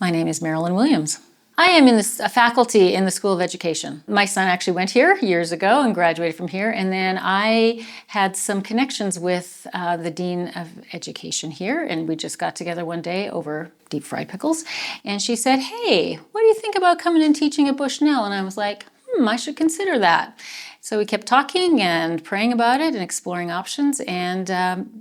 My name is Marilyn Williams. I am a faculty in the School of Education. My son actually went here years ago and graduated from here, and then I had some connections with the Dean of Education here, and we just got together one day over deep fried pickles, and she said, "Hey, what do you think about coming and teaching at Bushnell?" And I was like, I should consider that. So we kept talking and praying about it and exploring options, and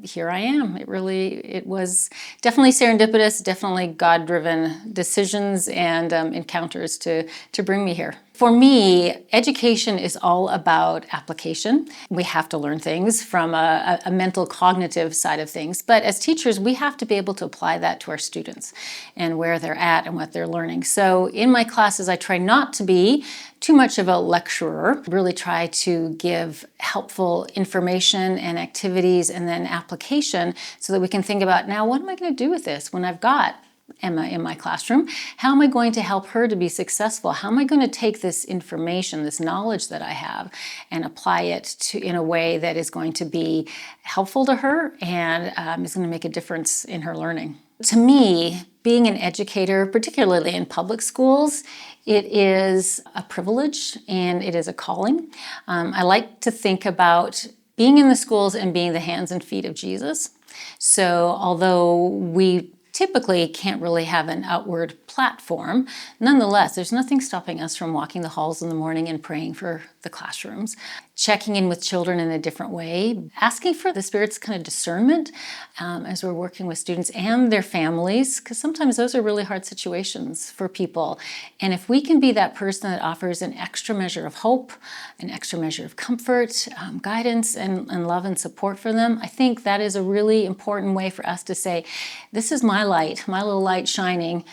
here I am. It was definitely serendipitous, definitely God-driven decisions and encounters to bring me here. For me, education is all about application. We have to learn things from a mental cognitive side of things, but as teachers, we have to be able to apply that to our students and where they're at and what they're learning. So in my classes, I try not to be too much of a lecturer, really try to give helpful information and activities and then application so that we can think about, now what am I going to do with this when I've got Emma in my classroom? How am I going to help her to be successful? How am I going to take this information, this knowledge that I have, and apply it in a way that is going to be helpful to her and is going to make a difference in her learning? To me, being an educator, particularly in public schools, it is a privilege and it is a calling. I like to think about being in the schools and being the hands and feet of Jesus. So although we typically can't really have an outward platform, nonetheless, there's nothing stopping us from walking the halls in the morning and praying for the classrooms, checking in with children in a different way, asking for the Spirit's kind of discernment as we're working with students and their families, because sometimes those are really hard situations for people. And if we can be that person that offers an extra measure of hope, an extra measure of comfort, guidance, and love and support for them, I think that is a really important way for us to say, this is my light, my little light shining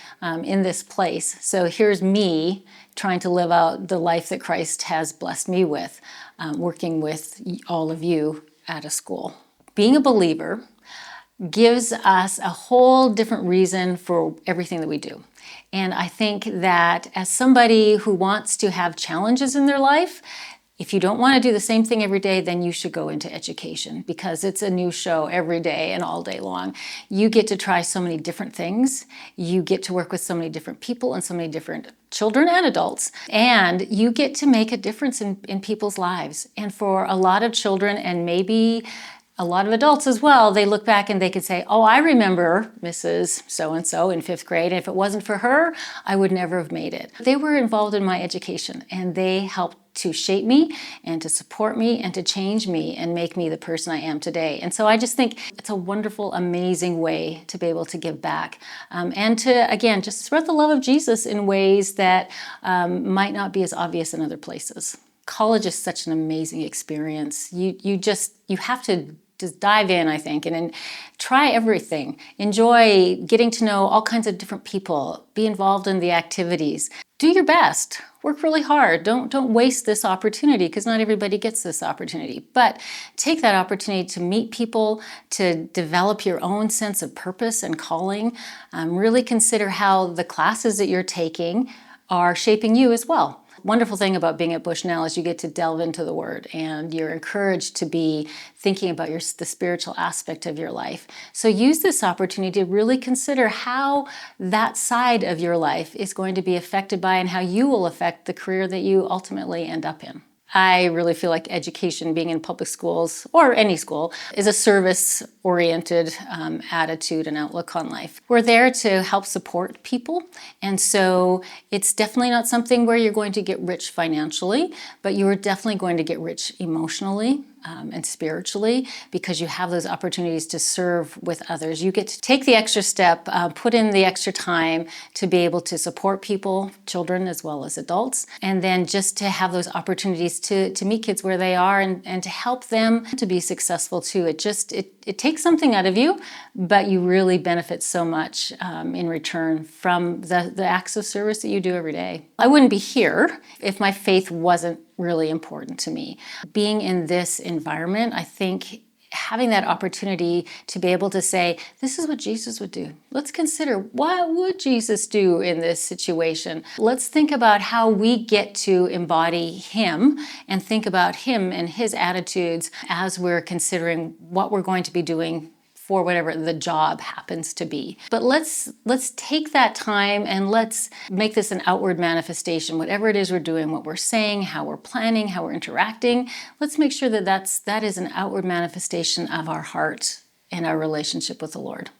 in this place. So here's me trying to live out the life that Christ has blessed me with, working with all of you at a school. Being a believer gives us a whole different reason for everything that we do. And I think that as somebody who wants to have challenges in their life, if you don't want to do the same thing every day, then you should go into education because it's a new show every day and all day long. You get to try so many different things. You get to work with so many different people and so many different children and adults. And you get to make a difference in people's lives. And for a lot of children and maybe a lot of adults as well, they look back and they can say, oh, I remember Mrs. So-and-so in 5th grade, and if it wasn't for her, I would never have made it. They were involved in my education, and they helped to shape me and to support me and to change me and make me the person I am today. And so I just think it's a wonderful, amazing way to be able to give back and to, again, just spread the love of Jesus in ways that might not be as obvious in other places. College is such an amazing experience. You have to just dive in, I think, and try everything. Enjoy getting to know all kinds of different people. Be involved in the activities. Do your best. Work really hard. Don't waste this opportunity because not everybody gets this opportunity. But take that opportunity to meet people, to develop your own sense of purpose and calling. Really consider how the classes that you're taking are shaping you as well. Wonderful thing about being at Bushnell is you get to delve into the Word and you're encouraged to be thinking about the spiritual aspect of your life. So use this opportunity to really consider how that side of your life is going to be affected by and how you will affect the career that you ultimately end up in. I really feel like education, being in public schools or any school, is a service-oriented attitude and outlook on life. We're there to help support people, and so it's definitely not something where you're going to get rich financially, but you are definitely going to get rich emotionally and spiritually because you have those opportunities to serve with others. You get to take the extra step, put in the extra time to be able to support people, children as well as adults, and then just to have those opportunities to meet kids where they are and to help them to be successful too. It takes something out of you, but you really benefit so much in return from the acts of service that you do every day. I wouldn't be here if my faith wasn't really important to me. Being in this environment, I think having that opportunity to be able to say, this is what Jesus would do. Let's consider, what would Jesus do in this situation? Let's think about how we get to embody Him and think about Him and His attitudes as we're considering what we're going to be doing for whatever the job happens to be. But let's take that time and let's make this an outward manifestation. Whatever it is we're doing, what we're saying, how we're planning, how we're interacting, let's make sure that that is an outward manifestation of our heart and our relationship with the Lord.